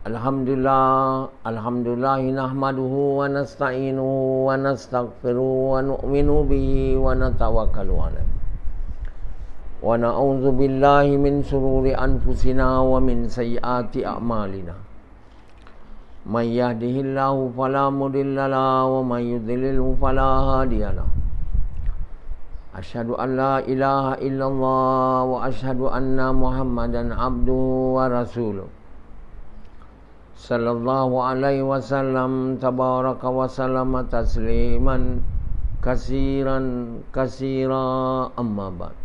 Alhamdulillah nahmaduhu wa nasta'inuhu wa nastaghfiruhu wa nu'minu bihi wa natawakkalu alaihi. Wa na'udzu billahi min shururi anfusina wa min sayyiati a'malina. May yahdihillahu fala mudilla lahu wa may yudlilhu fala hadiya lahu. Asyhadu an la ilaha illallah wa asyhadu anna Muhammadan abduhu wa rasuluh. Sallallahu alaihi wasallam tabaraka wa sallama tasliman kasiran kasira amma ba'd.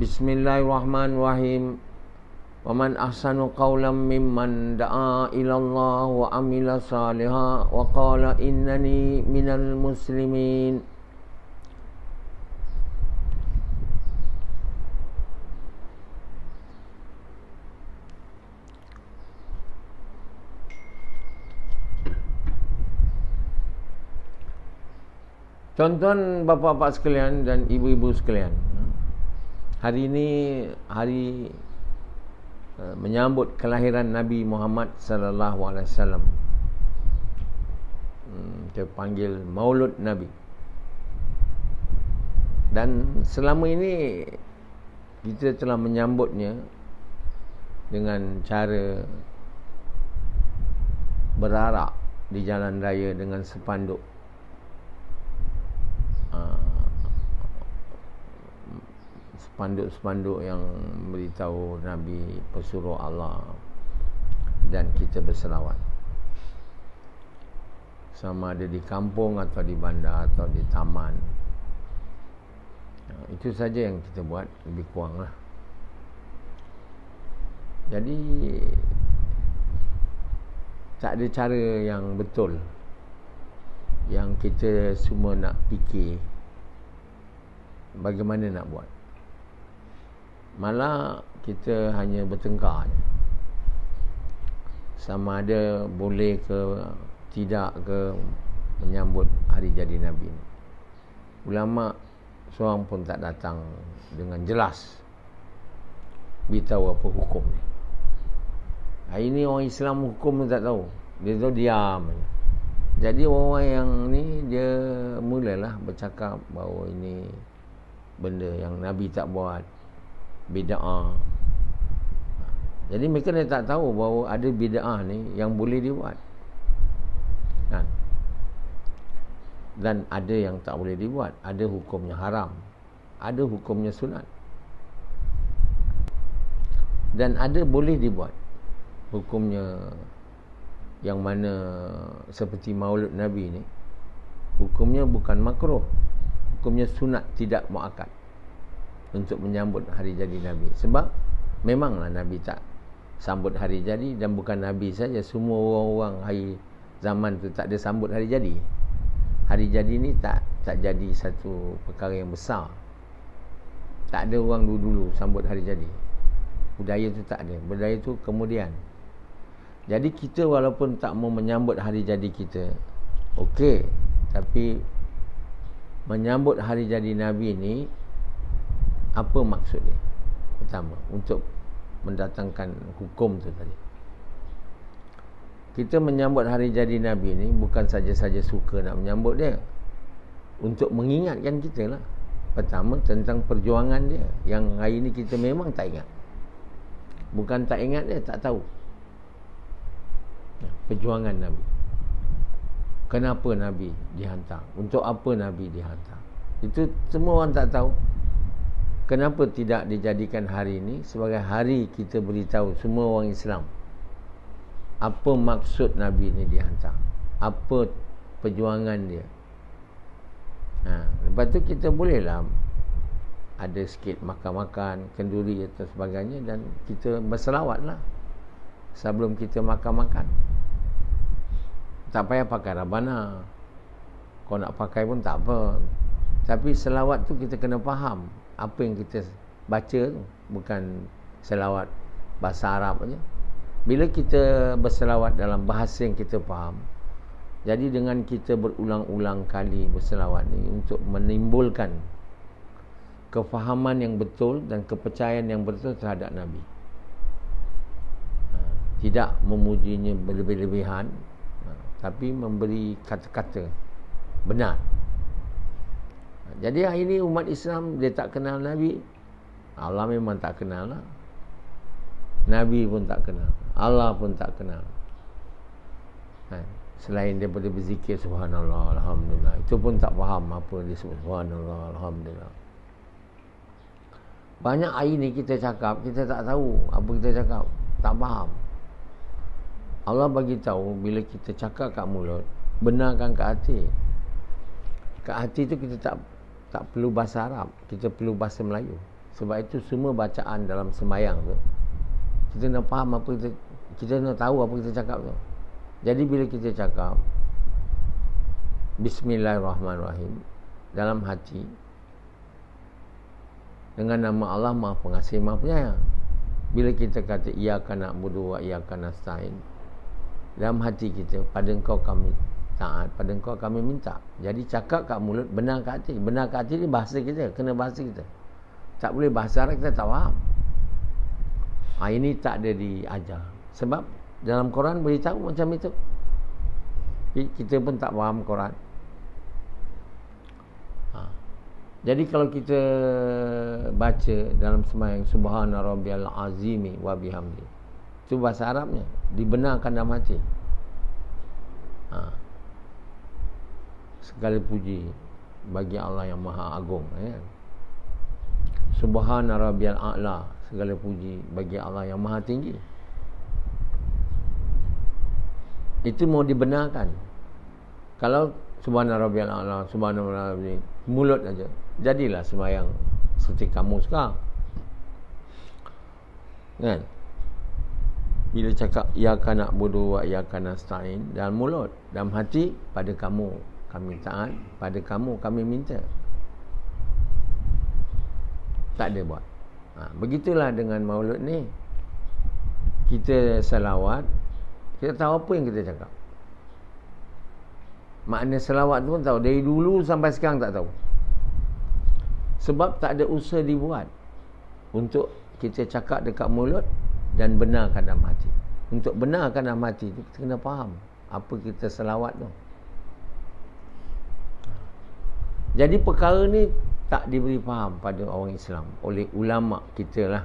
Bismillahirrahmanirrahim. Wa man ahsanu qawlan mimman da'a ila Allah wa amila salihan wa qala innani minal muslimin. Tuan-tuan, bapa-bapa sekalian dan ibu-ibu sekalian, hari ini hari menyambut kelahiran Nabi Muhammad sallallahu alaihi wasallam. Kita panggil Maulud Nabi. Dan selama ini kita telah menyambutnya dengan cara berarak di jalan raya dengan spanduk. Spanduk-spanduk yang beritahu Nabi, pesuruh Allah, dan kita berselawat, sama ada di kampung atau di bandar atau di taman. Itu saja yang kita buat, lebih kurang lah. Jadi tak ada cara yang betul yang kita semua nak fikir bagaimana nak buat. Malah kita hanya bertengkar je, sama ada boleh ke tidak ke menyambut hari jadi Nabi ni. Ulama seorang pun tak datang dengan jelas beritahu apa hukum ni. Hari ni orang Islam hukum pun tak tahu, dia tahu diam je. Jadi orang yang ni dia mulalah bercakap bahawa ini benda yang Nabi tak buat, bid'ah. Jadi mereka dia tak tahu bahawa ada bid'ah ni yang boleh dibuat, kan? Dan ada yang tak boleh dibuat. Ada hukumnya haram, ada hukumnya sunat, dan ada boleh dibuat. Hukumnya yang mana seperti Maulud Nabi ni, hukumnya bukan makruh, hukumnya sunat tidak muakkad untuk menyambut hari jadi Nabi. Sebab memanglah Nabi tak sambut hari jadi, dan bukan Nabi saja, semua orang-orang hari zaman tu tak ada sambut hari jadi. Hari jadi ni tak jadi satu perkara yang besar. Tak ada orang dulu-dulu sambut hari jadi. Budaya tu tak ada. Budaya tu kemudian. Jadi kita walaupun tak mau menyambut hari jadi kita, okey, tapi menyambut hari jadi Nabi ni apa maksud dia? Pertama, untuk mendatangkan hukum tu tadi. Kita menyambut hari jadi Nabi ni bukan saja-saja suka nak menyambut dia, untuk mengingatkan kita lah. Pertama, tentang perjuangan dia yang hari ni kita memang tak ingat. Bukan tak ingat dia, tak tahu perjuangan Nabi. Kenapa Nabi dihantar? Untuk apa Nabi dihantar? Itu semua orang tak tahu. Kenapa tidak dijadikan hari ini sebagai hari kita beritahu semua orang Islam apa maksud Nabi ini dihantar, apa perjuangan dia. Lepas tu kita bolehlah ada sikit makan-makan, kenduri atau sebagainya, dan kita berselawat lah sebelum kita makan-makan. Tak payah pakai Rabbana, kau nak pakai pun tak apa. Tapi selawat tu kita kena faham apa yang kita baca tu, bukan selawat bahasa Arab aja. Bila kita berselawat dalam bahasa yang kita faham, jadi dengan kita berulang-ulang kali berselawat ni untuk menimbulkan kefahaman yang betul dan kepercayaan yang betul terhadap Nabi. tidak memujinya berlebih-lebihan, tapi memberi kata-kata benar. Jadi hari ini umat Islam dia tak kenal Nabi. Allah memang tak kenal lah. Nabi pun tak kenal, Allah pun tak kenal. Selain daripada berzikir subhanallah, alhamdulillah, itu pun tak faham apa dia sebut subhanallah, alhamdulillah. Banyak hari ni kita cakap, kita tak tahu apa kita cakap, tak faham. Allah bagi tahu bila kita cakap kat mulut, benarkan kat hati. Kat hati tu kita tak perlu bahasa Arab, kita perlu bahasa Melayu. Sebab itu semua bacaan dalam sembahyang tu kita nak faham apa kita nak tahu apa kita cakap tu. Jadi bila kita cakap Bismillahirrahmanirrahim dalam hati, dengan nama Allah Maha Pengasih Maha Penyayang. Bila kita kata iyyaka na'budu wa iyyaka nasta'in, dalam hati kita, pada Engkau kami taat, pada Engkau kami minta. Jadi cakap kat mulut, benar kat hati. Benar kat hati ni bahasa kita, kena bahasa kita. Tak boleh bahasa Arab kita tak faham. Ini tak ada diajar. Sebab dalam Quran beritahu macam itu. Kita pun tak faham Quran. Jadi kalau kita baca dalam sembahyang Subhana Rabbiyal Azimi wa bihamdi, itu bahasa Arabnya, dibenarkan dalam hati. Segala puji bagi Allah yang Maha Agung, ya. Subhana Rabbiyal A'la, segala puji bagi Allah yang Maha Tinggi. Itu mau dibenarkan. Kalau Subhana Rabbiyal A'la, Subhana Rabbiyal, mulut aja, jadilah sembahyang seperti kamu sekarang, kan? Bila cakap iyyaka na'budu wa iyyaka nasta'in dalam mulut, dalam hati, pada kamu kami taat, pada kamu kami minta. Tak ada buat. Begitulah dengan maulud ni. Kita selawat, kita tahu apa yang kita cakap. Makna selawat tu pun tahu, dari dulu sampai sekarang tak tahu. Sebab tak ada usaha dibuat untuk kita cakap dekat mulut dan benarkan dalam hati. Untuk benarkan dalam hati tu, kita kena faham apa kita selawat tu. Jadi perkara ni tak diberi faham pada orang Islam oleh ulama kita lah.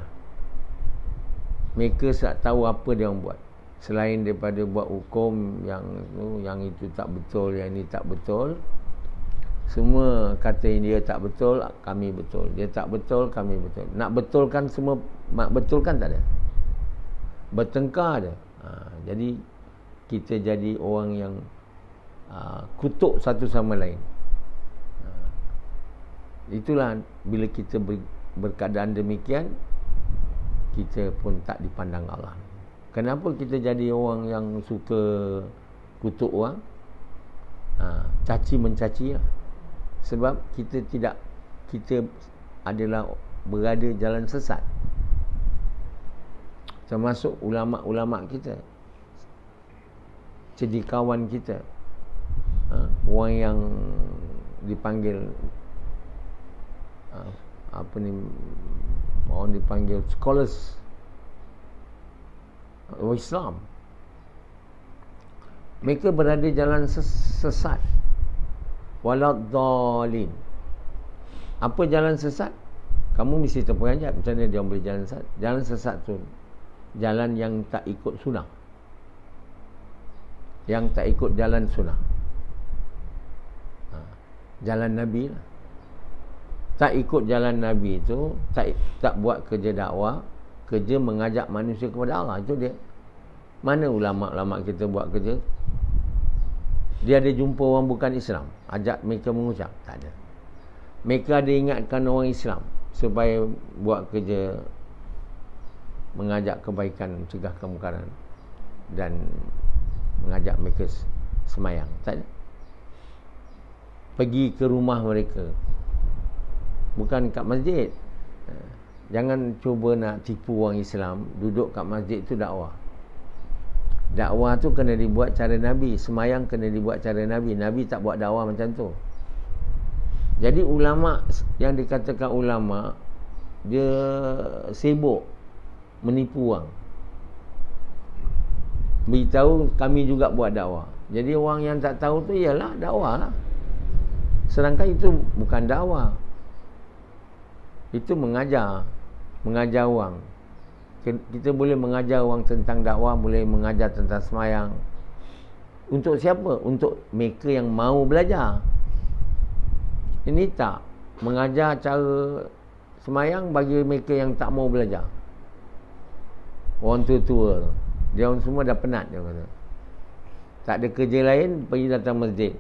Mereka tak tahu apa dia orang buat, selain daripada buat hukum yang itu tak betul, yang ini tak betul. Semua kata dia tak betul, kami betul. Dia tak betul, kami betul. Nak betulkan semua, betulkan tak ada. Bertengkar ada. Jadi kita jadi orang yang kutuk satu sama lain. Itulah bila kita berkeadaan demikian, kita pun tak dipandang Allah. Kenapa kita jadi orang yang suka kutuk orang? Caci mencaci lah. Sebab kita adalah berada jalan sesat. Termasuk ulama-ulama kita, cedikawan kita, orang yang dipanggil orang dipanggil scholars Islam. Mereka berada jalan sesat. Waladhdallin. Apa jalan sesat? Kamu mesti terperanjat macam mana dia boleh jalan sesat. Jalan sesat tu jalan yang tak ikut sunnah, yang tak ikut jalan sunnah, jalan Nabi lah. Tak ikut jalan Nabi itu, tak buat kerja dakwah, kerja mengajak manusia kepada Allah. Itu dia. Mana ulama-ulama kita buat kerja? Dia ada jumpa orang bukan Islam, ajak mereka mengucap? Tak ada. Mereka ada ingatkan orang Islam supaya buat kerja mengajak kebaikan, mencegah kemungkaran dan mengajak mereka semayang. Tak ada. Pergi ke rumah mereka, bukan kat masjid. Jangan cuba nak tipu orang Islam, duduk kat masjid tu dakwah. Dakwah tu kena dibuat cara Nabi, semayang kena dibuat cara Nabi. Nabi tak buat dakwah macam tu. Jadi ulama yang dikatakan ulama, dia sibuk menipu orang. beritahu kami juga buat dakwah. Jadi orang yang tak tahu tu ialah dakwah lah. Sedangkan itu bukan dakwah. Itu mengajar orang. Kita boleh mengajar orang tentang dakwah, boleh mengajar tentang semayang. Untuk siapa? Untuk mereka yang mau belajar. Ini tak mengajar cara semayang bagi mereka yang tak mau belajar. Orang tua-tua tu, dia orang semua dah penat, dia kata. Tak ada kerja lain, pergi datang masjid.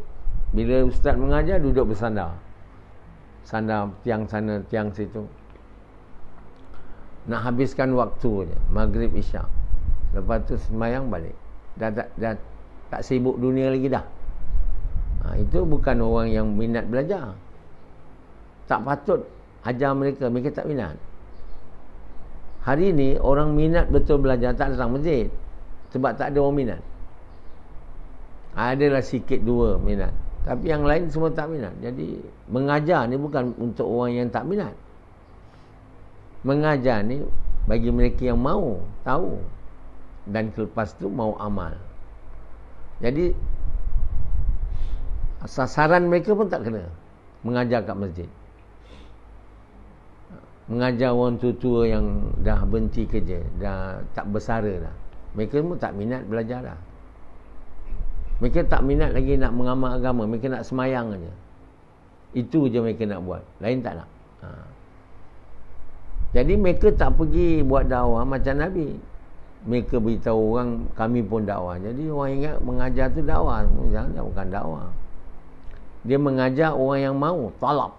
Bila ustaz mengajar, duduk bersandar. Sandar tiang sana, tiang situ. Nak habiskan waktu je, maghrib isyak. Lepas tu semayang balik. Dah tak sibuk dunia lagi dah. Itu bukan orang yang minat belajar. Tak patut ajar mereka tak minat. Hari ni orang minat betul belajar tak datang masjid. Sebab tak ada orang minat. Adalah sikit dua minat. Tapi yang lain semua tak minat. Jadi mengajar ni bukan untuk orang yang tak minat. Mengajar ni bagi mereka yang mau tahu. Dan lepas tu mau amal. Jadi sasaran mereka pun tak kena mengajar kat masjid. Mengajar orang tua-tua yang dah berhenti kerja, dah tak bersara dah. Mereka pun tak minat belajar dah. Mereka tak minat lagi nak mengamal agama. Mereka nak semayang aja. Itu je mereka nak buat. Lain tak nak. Jadi mereka tak pergi buat dakwah macam Nabi. Mereka beritahu orang, kami pun dakwah. Jadi orang ingat mengajar tu dakwah. Jangan, bukan dakwah. Dia mengajar orang yang mau, talab.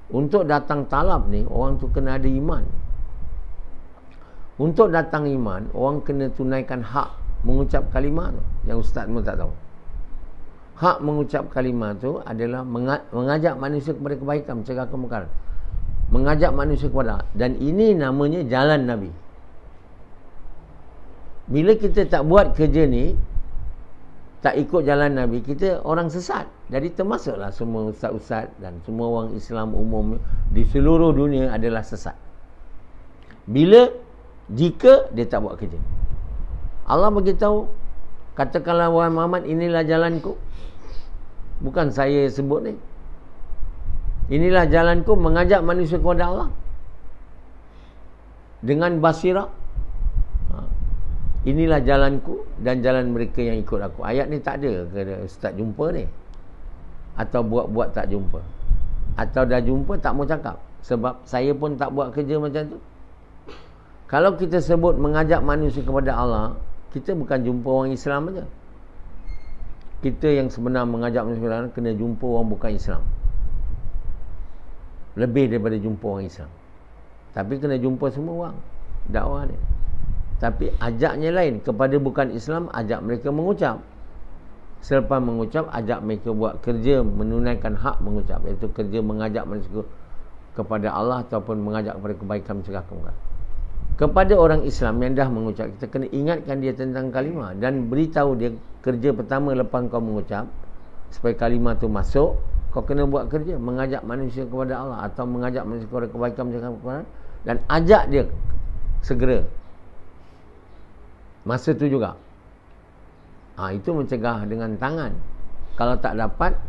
Untuk datang talab ni, orang tu kena ada iman. Untuk datang iman, orang kena tunaikan hak mengucap kalimah tu. Yang ustaz pun tak tahu. Hak mengucap kalimah tu adalah mengajak manusia kepada kebaikan, mencegah kemungkaran. Mengajak manusia kepada. Dan ini namanya jalan Nabi. Bila kita tak buat kerja ni, tak ikut jalan Nabi, kita orang sesat. Jadi termasuklah semua ustaz-ustaz dan semua orang Islam umum di seluruh dunia adalah sesat. Jika dia tak buat kerja. Allah beritahu, katakanlah wahai Muhammad, inilah jalanku. Bukan saya sebut ni. Inilah jalanku, mengajak manusia kepada Allah dengan basirah. Inilah jalanku dan jalan mereka yang ikut aku. Ayat ni tak ada ke ustaz jumpa ni? Atau buat-buat tak jumpa? Atau dah jumpa tak mau cakap? Sebab saya pun tak buat kerja macam tu. Kalau kita sebut mengajak manusia kepada Allah, kita bukan jumpa orang Islam saja. Kita yang sebenar mengajak manusia kepada Allah kena jumpa orang bukan Islam. Lebih daripada jumpa orang Islam. Tapi kena jumpa semua orang dakwah ni. Tapi ajaknya lain. Kepada bukan Islam, ajak mereka mengucap. Selepas mengucap, ajak mereka buat kerja menunaikan hak mengucap, iaitu kerja mengajak manusia kepada Allah ataupun mengajak kepada kebaikan, mencegah kemungkaran. Kepada orang Islam yang dah mengucap, kita kena ingatkan dia tentang kalimah dan beritahu dia kerja pertama lepas kau mengucap, supaya kalimah tu masuk, kau kena buat kerja mengajak manusia kepada Allah atau mengajak manusia kepada kebaikan, mencegah kemungkaran, dan ajak dia segera masa tu juga. Itu mencegah dengan tangan. Kalau tak dapat,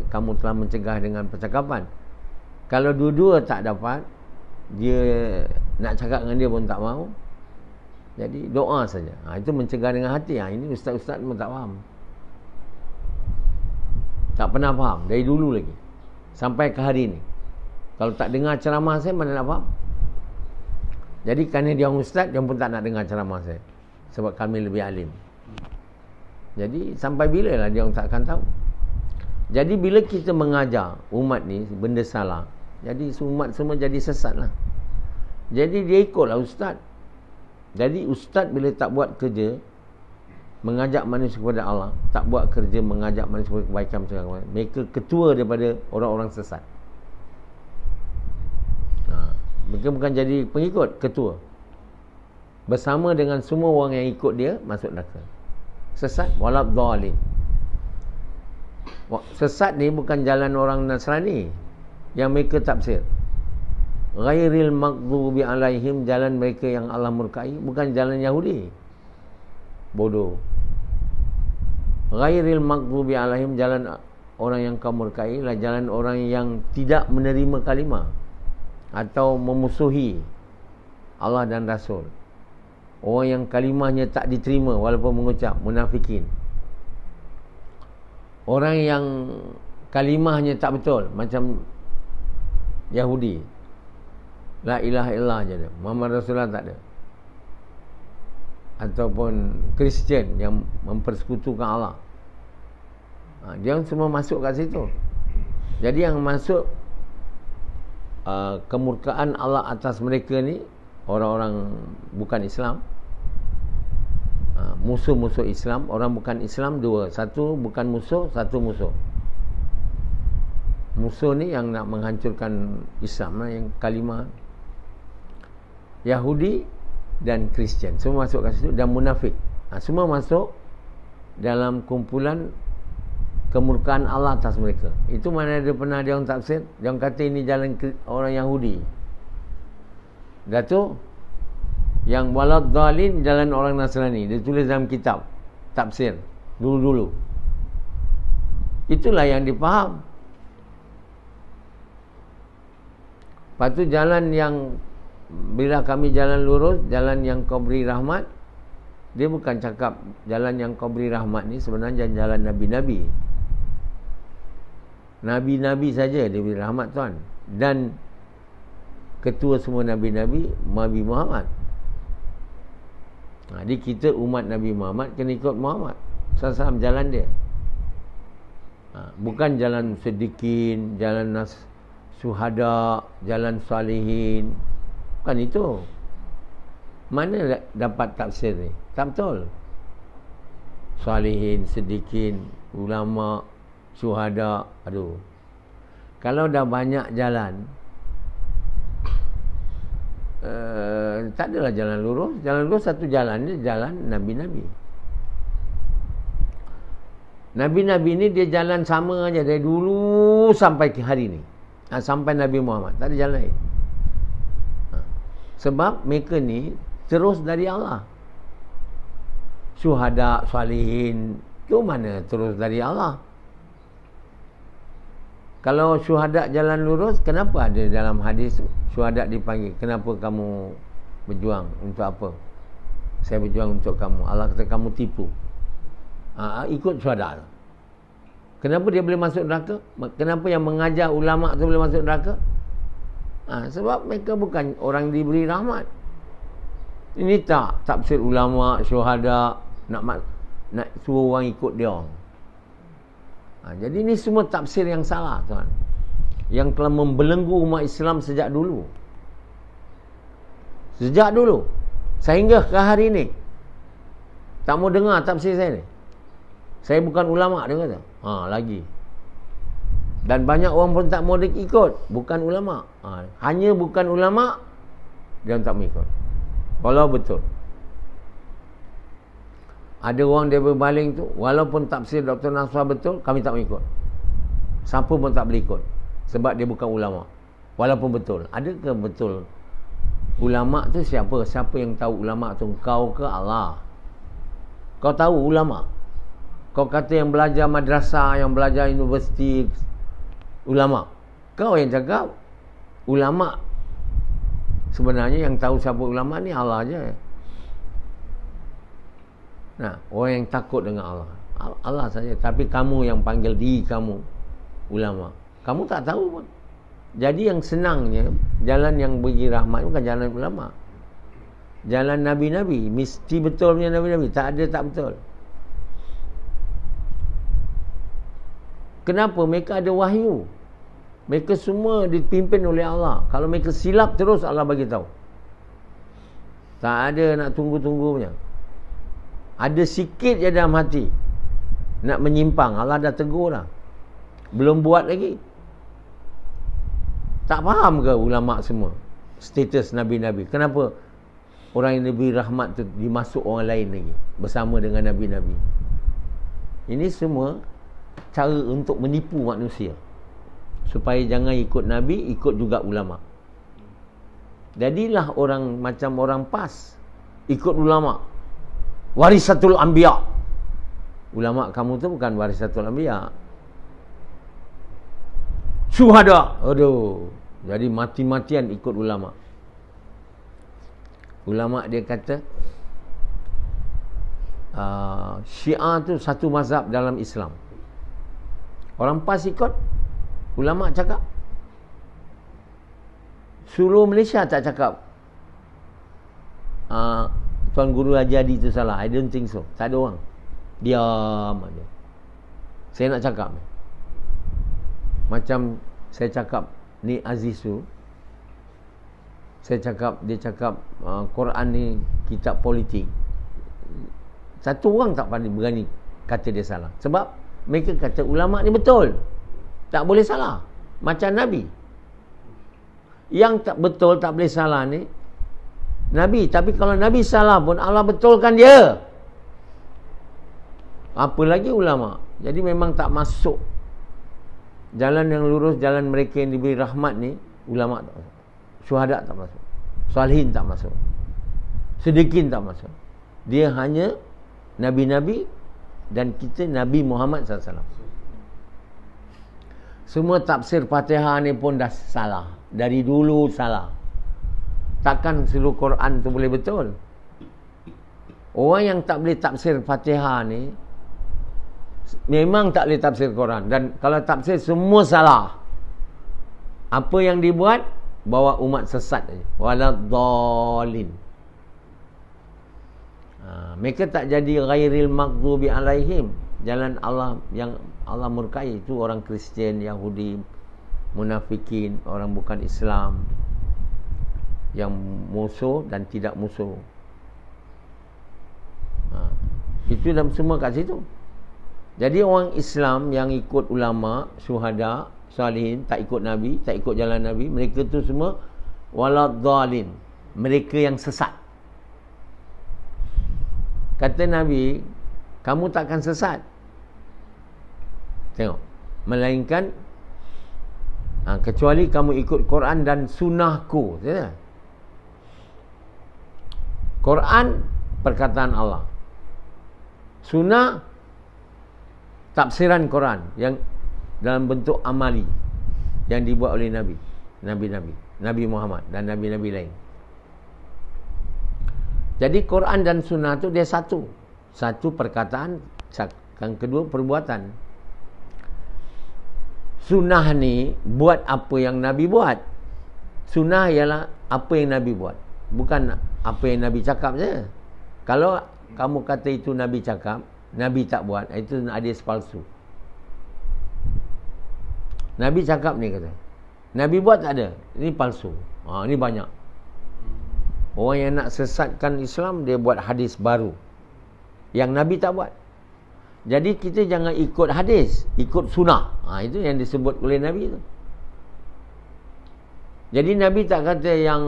kamu telah mencegah dengan percakapan. Kalau dua-dua tak dapat, dia nak cakap dengan dia pun tak mahu, jadi doa saja. Itu mencegah dengan hati. Ini ustaz-ustaz pun tak faham. Tak pernah faham dari dulu lagi sampai ke hari ni. Kalau tak dengar ceramah saya, mana nak faham? Jadi kerana dia orang ustaz, dia pun tak nak dengar ceramah saya, sebab kami lebih alim. Jadi sampai bila lah dia orang tak akan tahu. Jadi bila kita mengajar umat ni benda salah, jadi umat semua jadi sesat lah. Jadi dia ikutlah ustaz. Jadi ustaz bila tak buat kerja mengajak manusia kepada Allah, tak buat kerja mengajak manusia kepada kebaikan, mereka ketua daripada orang-orang sesat. Mereka bukan jadi pengikut, ketua. Bersama dengan semua orang yang ikut dia masuk neraka. Sesat walad dhalim. Sesat ni bukan jalan orang Nasrani yang mereka tafsir. Ghairil maghdubi alaihim, jalan mereka yang Allah murkai, bukan jalan Yahudi. bodoh. Ghairil maghdubi alaihim, jalan orang yang kau murkai lah jalan orang yang tidak menerima kalimah atau memusuhi Allah dan Rasul. Orang yang kalimahnya tak diterima walaupun mengucap, munafikin. Orang yang kalimahnya tak betul, macam Yahudi, la ilaha illallah je ada, Muhammad Rasulullah tak ada. Ataupun Kristian yang mempersekutukan Allah, dia semua masuk kat situ. Jadi yang masuk kemurkaan Allah atas mereka ni orang-orang bukan Islam, musuh-musuh Islam. Orang bukan Islam dua, satu bukan musuh, satu musuh. Musuh ni yang nak menghancurkan Islam, yang kalimah. Yahudi dan Kristian semua masuk kat situ, dan munafik, semua masuk dalam kumpulan kemurkaan Allah atas mereka. Itu mana ada pernah dia orang tafsir, dia orang kata ini jalan orang Yahudi. Dah tu yang walad dhalin jalan orang Nasrani, dia tulis dalam kitab tafsir dulu-dulu. Itulah yang dipaham. Lepas tu jalan yang, bila kami jalan lurus, jalan yang kau beri rahmat, dia bukan cakap jalan yang kau beri rahmat ni sebenarnya jalan Nabi-Nabi. Nabi-Nabi saja dia beri rahmat, tuan. Dan ketua semua Nabi-Nabi, Nabi Muhammad. Jadi kita umat Nabi Muhammad kena ikut Muhammad SAW, jalan dia. Bukan jalan Siddiqin, jalan Syuhada, jalan Salihin. Bukan itu. Mana dapat tafsir ni? Tak betul. Salihin, Siddiqin, ulama, syuhada. Aduh. Kalau dah banyak jalan, tak adalah jalan lurus. Jalan lurus satu jalan ni, jalan Nabi-Nabi. Nabi-Nabi ni dia jalan sama aja dari dulu sampai ke hari ni, sampai Nabi Muhammad. Tak ada jalan lain. Sebab mereka ni terus dari Allah. Syuhada, salihin, tu mana terus dari Allah? Kalau syuhada jalan lurus, kenapa ada dalam hadis syuhada dipanggil? Kenapa kamu berjuang? Untuk apa? Saya berjuang untuk kamu. Allah kata kamu tipu. Ikut syuhada. Kenapa dia boleh masuk neraka? Kenapa yang mengajar ulama tu boleh masuk neraka? Sebab mereka bukan orang diberi rahmat. Ini tak tafsir ulama, syuhada, nak suruh orang ikut dia. Jadi ini semua tafsir yang salah, tuan, yang telah membelenggu umat Islam sejak dulu. Sejak dulu sehingga ke hari ini. Tak mau dengar tafsir saya ni. Saya bukan ulama, dia kata. Lagi. Dan banyak orang pun tak mau ikut. Bukan ulama. Hanya bukan ulama, dia tak mau ikut. Kalau betul. Ada orang dia berbaling tu, walaupun tafsir Dr. Nasrah betul, kami tak mau ikut. Siapa pun tak boleh ikut. Sebab dia bukan ulama. Walaupun betul. Adakah betul ulama tu siapa? Siapa yang tahu ulama tu? Kau ke Allah? Kau tahu ulama? Kau kata yang belajar madrasah, yang belajar universiti, ulama. Kau yang cakap ulama. Sebenarnya yang tahu siapa ulama ni Allah je. Orang yang takut dengan Allah, Allah saja. Tapi kamu yang panggil diri kamu ulama, kamu tak tahu pun. Jadi yang senangnya, jalan yang beri rahmat bukan jalan ulama. Jalan Nabi-Nabi, mesti betul punya Nabi-Nabi. Tak ada tak betul. Kenapa? Mereka ada wahyu. Mereka semua dipimpin oleh Allah. Kalau mereka silap terus, Allah bagi tahu. Tak ada nak tunggu-tunggu punya. Ada sikit je dalam hati nak menyimpang, Allah dah tegur dah. Belum buat lagi. Tak faham ke ulama semua status Nabi-Nabi? Kenapa orang yang diberi rahmat tu dimasuk orang lain lagi bersama dengan Nabi-Nabi? Ini semua cara untuk menipu manusia supaya jangan ikut Nabi, ikut juga ulama. Jadilah orang macam orang PAS, ikut ulama. warisatul anbiya. Ulama kamu tu bukan warisatul anbiya. Syuhada. Aduh. Jadi mati-matian ikut ulama. Ulama dia kata Syiah tu satu mazhab dalam Islam. Orang PAS ikut, ulama cakap. Seluruh Malaysia tak cakap Tuan Guru Hajadi tu salah. I don't think so. Tak ada orang. Diam aja. Saya nak cakap macam saya cakap ni Aziz tu, saya cakap, dia cakap Quran ni kitab politik. Satu orang tak berani kata dia salah. Sebab mereka kata ulama ni betul, tak boleh salah. Macam Nabi. Yang tak betul, tak boleh salah ni Nabi. Tapi kalau Nabi salah pun Allah betulkan dia. Apa lagi ulama. Jadi memang tak masuk jalan yang lurus, jalan mereka yang diberi rahmat ni. Ulama tak masuk, syuhada tak masuk, salihin tak masuk, siddiqin tak masuk. Dia hanya Nabi-Nabi, dan kita Nabi Muhammad SAW. Semua tafsir Fatihah ni pun dah salah. Dari dulu salah. Takkan seluruh Quran tu boleh betul. Orang yang tak boleh tafsir Fatihah ni memang tak boleh tafsir Quran. Dan kalau tafsir semua salah. Apa yang dibuat? Bawa umat sesat saja. Waladhdallin. Mereka tak jadi ghairil maghdubi alaihim. Jalan Allah yang Allah murkai itu orang Kristian, Yahudi, munafikin, orang bukan Islam, yang musuh dan tidak musuh. Itu dalam semua kat situ. Jadi orang Islam yang ikut ulama, syuhada, salihin, tak ikut Nabi, tak ikut jalan Nabi, mereka tu semua waladhdallin. Mereka yang sesat. Kata Nabi, kamu takkan sesat. Tengok. Melainkan kecuali kamu ikut Quran dan sunnahku. Quran perkataan Allah. Sunnah tafsiran Quran yang dalam bentuk amali yang dibuat oleh Nabi, Nabi Muhammad dan Nabi-Nabi lain. Jadi Quran dan sunnah tu dia satu. Satu perkataan, yang kedua perbuatan. Sunnah ni buat apa yang Nabi buat. Sunnah ialah apa yang Nabi buat, bukan apa yang Nabi cakap je. Kalau kamu kata itu Nabi cakap, Nabi tak buat, itu hadis palsu. Nabi cakap ni kata, Nabi buat tak ada, ini palsu. Ini banyak. Orang yang nak sesatkan Islam, dia buat hadis baru yang Nabi tak buat. Jadi kita jangan ikut hadis, ikut sunnah. Itu yang disebut oleh Nabi tu. Jadi Nabi tak kata yang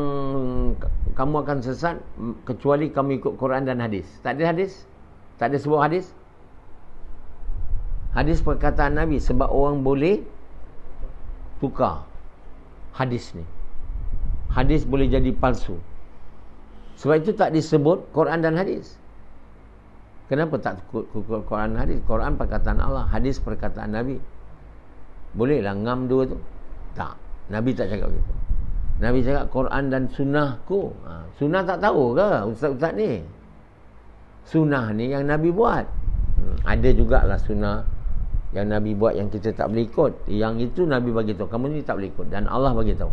kamu akan sesat kecuali kamu ikut Quran dan hadis. Tak ada hadis, tak ada sebuah hadis. Hadis perkataan Nabi. Sebab orang boleh tukar hadis ni. Hadis boleh jadi palsu. Sebab itu tak disebut Quran dan hadis. Kenapa tak ikut Quran dan hadis? Quran perkataan Allah, hadis perkataan Nabi. Bolehlah ngam dua tu? Tak. Nabi tak cakap begitu. Nabi cakap Quran dan sunnahku. Sunnah tak tahu ke ustaz-ustaz ni? Sunnah ni yang Nabi buat. Ada jugalah sunnah yang Nabi buat yang kita tak boleh ikut. Yang itu Nabi bagi tahu, kamu ni tak boleh ikut, dan Allah bagi tahu.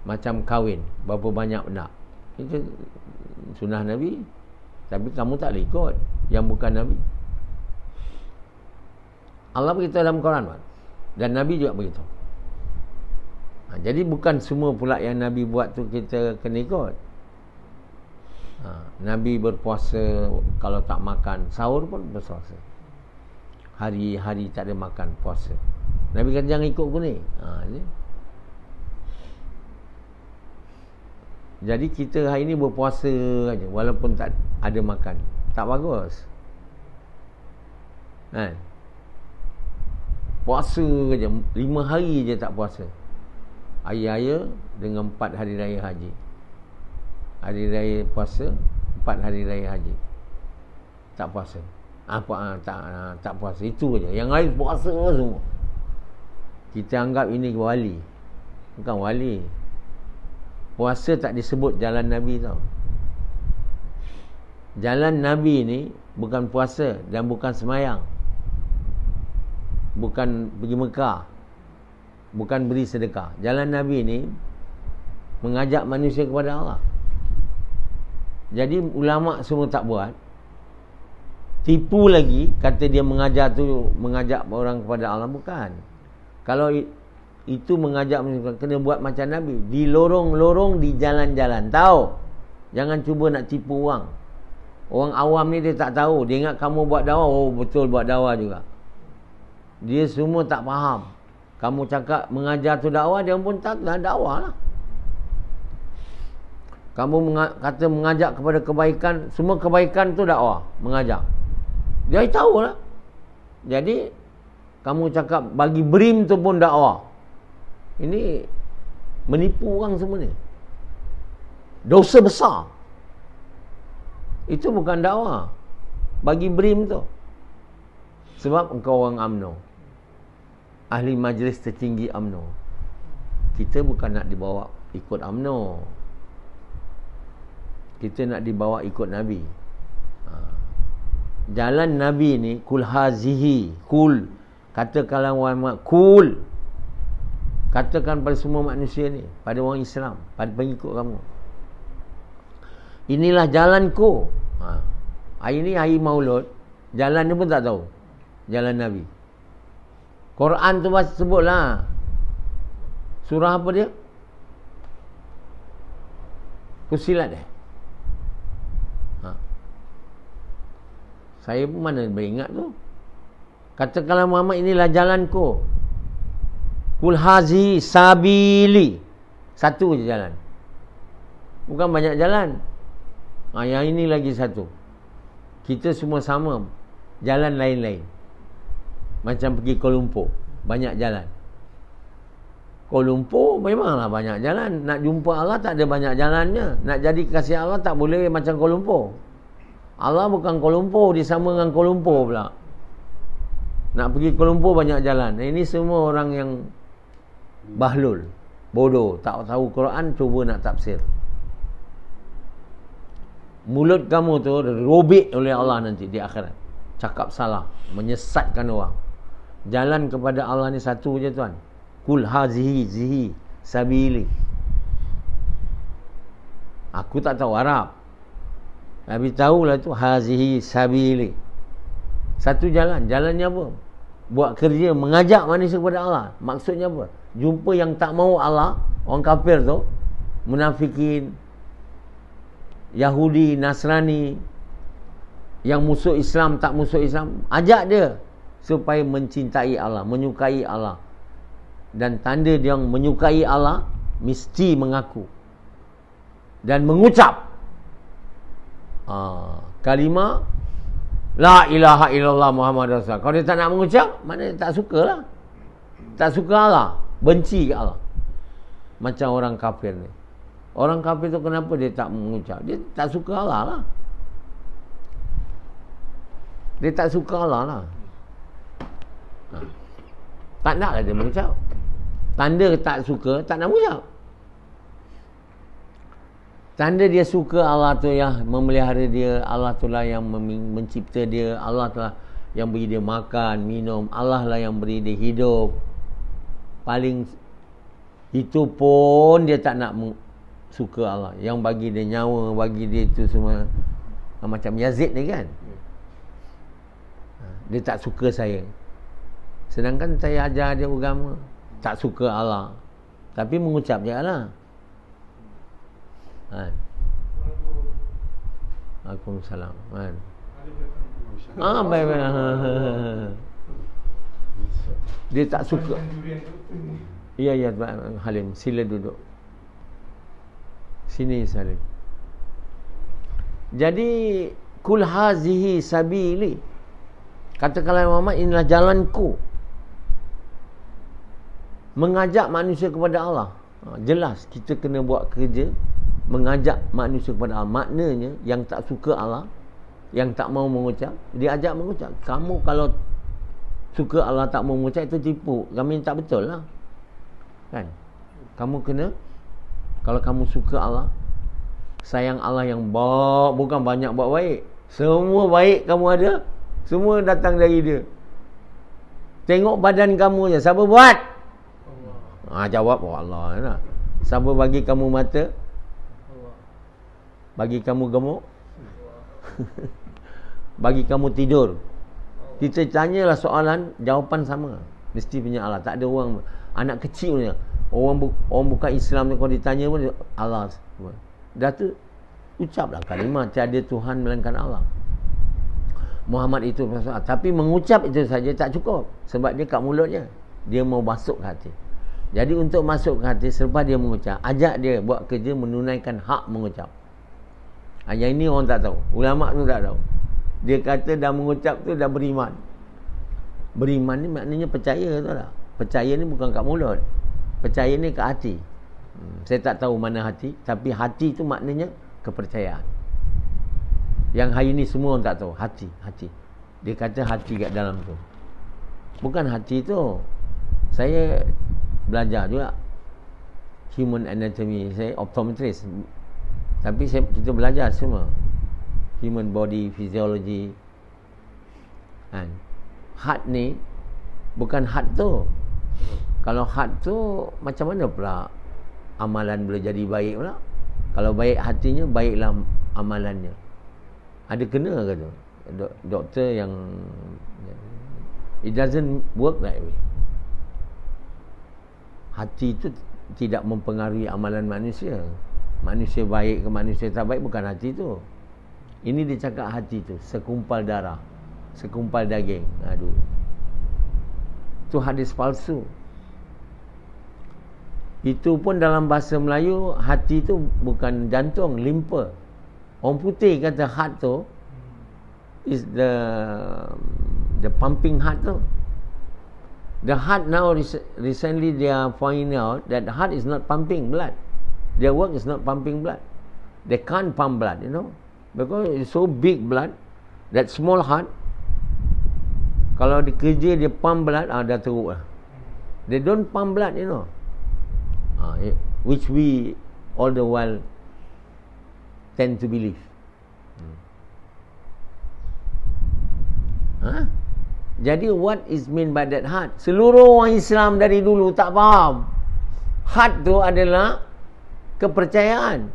Macam kahwin, berapa banyak benda. Itu sunnah Nabi, tapi kamu tak boleh ikut yang bukan Nabi. Allah beritahu dalam Quran, dan Nabi juga beritahu. Jadi bukan semua pula yang Nabi buat tu kita kena ikut. Nabi berpuasa, kalau tak makan sahur pun berpuasa. Hari-hari tak ada makan, puasa. Nabi kata jangan ikut aku ni. Jadi kita hari ni berpuasa aja, walaupun tak ada makan, tak bagus. Puasa aja, 5 hari je tak puasa. Hari raya dengan 4 hari raya haji. Hari raya puasa, 4 4 hari raya haji. Tak puasa. Tak puasa. Itu aja. Yang lain puasa semua. Kita anggap ini wali. Bukan wali. Puasa tak disebut jalan Nabi tau. Jalan Nabi ni bukan puasa dan bukan semayang. Bukan pergi Mekah. Bukan beri sedekah. Jalan Nabi ni mengajak manusia kepada Allah. Jadi ulama semua tak buat. Tipu lagi kata dia mengajak orang kepada Allah. Bukan. Kalau itu mengajak manusia, kena buat macam Nabi. Di lorong-lorong, di jalan-jalan. Tahu? Jangan cuba nak tipu orang. Orang awam ni dia tak tahu. Dia ingat kamu buat dakwah. Oh betul buat dakwah juga. Dia semua tak faham. Kamu cakap mengajar tu dakwah, dia pun tak dakwah lah. Kamu kata mengajak kepada kebaikan, semua kebaikan tu dakwah, mengajak. Dia tahu lah. Jadi kamu cakap bagi berim tu pun dakwah. Ini menipu orang semua ni. Dosa besar. Itu bukan dakwah. Bagi berim tu. Sebab engkau orang UMNO, ahli majlis tertinggi UMNO. Kita bukan nak dibawa ikut UMNO. Kita nak dibawa ikut Nabi. Jalan Nabi ni kul hazihi, kul. Katakanlah Muhammad, kul. Katakan pada semua manusia ni, pada orang Islam, pada pengikut kamu. Inilah jalanku. Hari ni hari Maulud, jalan ni pun tak tahu. Jalan Nabi. Quran tu sebutlah. Surah apa dia? Fussilat dia. Saya pun mana beringat tu. Katakanlah Muhammad, inilah jalanku. Kul hazi sabili. Satu je jalan. Bukan banyak jalan. Yang ini lagi satu. Kita semua sama. Jalan lain-lain. Macam pergi Kuala Lumpur, banyak jalan. Kuala Lumpur memanglah banyak jalan. Nak jumpa Allah tak ada banyak jalannya. Nak jadi kasih Allah tak boleh macam Kuala Lumpur. Allah bukan Kuala Lumpur, disama dengan Kuala Lumpur pula. Nak pergi Kuala Lumpur banyak jalan. Ini semua orang yang bahlul, bodoh, tak tahu Quran, cuba nak tafsir. Mulut kamu tu robek oleh Allah nanti di akhirat. Cakap salah, menyesatkan orang. Jalan kepada Allah ni satu je tuan. Kul hazihi sabili. Aku tak tahu Arab. Nabi tahulah tu hazihi sabili. Satu jalan. Jalannya apa? Buat kerja mengajak manusia kepada Allah. Maksudnya apa? Jumpa yang tak mau Allah, orang kafir tu, munafikin, Yahudi, Nasrani, yang musuh Islam, tak musuh Islam, ajak dia supaya mencintai Allah, menyukai Allah. Dan tanda dia yang menyukai Allah mesti mengaku dan mengucap kalimah la ilaha illallah Muhammad Rasulullah. Kalau dia tak nak mengucap, mana dia tak suka lah. Tak suka Allah, benci ke Allah. Macam orang kafir ni. Orang kafir tu kenapa dia tak mengucap? Dia tak suka Allah lah. Dia tak suka Allah lah. Tak nak lah dia mengucap. Tanda tak suka, tak nak mengucap. Tanda dia suka Allah tu yang memelihara dia, Allah tu lah yang mencipta dia, Allah tu lah yang beri dia makan, minum, Allah lah yang beri dia hidup. Paling itu pun dia tak nak suka Allah yang bagi dia nyawa, bagi dia itu semua. Macam Yazid ni kan, dia tak suka saya, sedangkan saya ajar dia agama. Tak suka Allah, tapi mengucap je lah. Waalaikumsalam. Baik. Dia tak suka. Ya Halim, sila duduk. Sini Salim. Jadi kul hazihi sabili. Katakanlah Muhammad, inilah jalanku. Mengajak manusia kepada Allah. Jelas kita kena buat kerja mengajak manusia kepada Allah. Maknanya yang tak suka Allah, yang tak mau mengucap, dia ajak mengucap. Kamu kalau suka Allah tak mau mengucap, itu tipu. Kami tak betul lah. Kan? Kamu kena, kalau kamu suka Allah, sayang Allah yang bukan banyak buat baik. Semua baik kamu ada, semua datang dari dia. Tengok badan kamu je, siapa buat? Allah. Jawab Allah lah. Siapa bagi kamu mata? Allah. Bagi kamu gemuk? Bagi kamu tidur? Kita tanyalah soalan, jawapan sama. Mesti punya Allah. Tak ada orang, anak kecil punya. Orang bukan Islam ni, kalau ditanya pun Allah. Dah tu ucaplah kalimah tiada Tuhan melainkan Allah. Muhammad itu Rasulullah. Tapi mengucap itu saja tak cukup, sebab dia kat mulut je. Dia mau masuk ke hati. Jadi untuk masuk ke hati, selepas dia mengucap, ajak dia buat kerja menunaikan hak mengucap. Yang ini orang tak tahu. Ulama tu tak tahu. Dia kata dah mengucap tu dah beriman. Beriman ni maknanya percaya tu lah. Percaya ni bukan kat mulut. Percaya ni kat hati. Saya tak tahu mana hati, tapi hati tu maknanya kepercayaan. Yang hari ni semua orang tak tahu. Hati. Dia kata hati kat dalam tu. Bukan hati tu. Saya belajar juga human anatomy. Saya optometrist. Tapi kita belajar semua. Human body physiology. Kan? Heart ni bukan heart tu. Kalau heart tu, macam mana pula amalan boleh jadi baik pula? Kalau baik hatinya, baiklah amalannya. Ada kena ke tu? Doktor yang it doesn't work that way. Hati itu tidak mempengaruhi amalan manusia. Manusia baik ke manusia tak baik bukan hati tu. Ini dia cakap hati tu sekumpal darah, sekumpal daging. Aduh, tu hadis palsu. Itu pun dalam bahasa Melayu, hati tu bukan jantung, limpa. Orang putih kata heart tu is the pumping heart tu. The heart now recently they are finding out that the heart is not pumping blood. Their work is not pumping blood. They can't pump blood, you know, because it's so big blood. That small heart, kalau dikerja dia pump blood, dah teruk lah. They don't pump blood, you know, which we all the while tend to believe. Jadi what is mean by that heart? Seluruh orang Islam dari dulu tak faham. Heart tu adalah kepercayaan.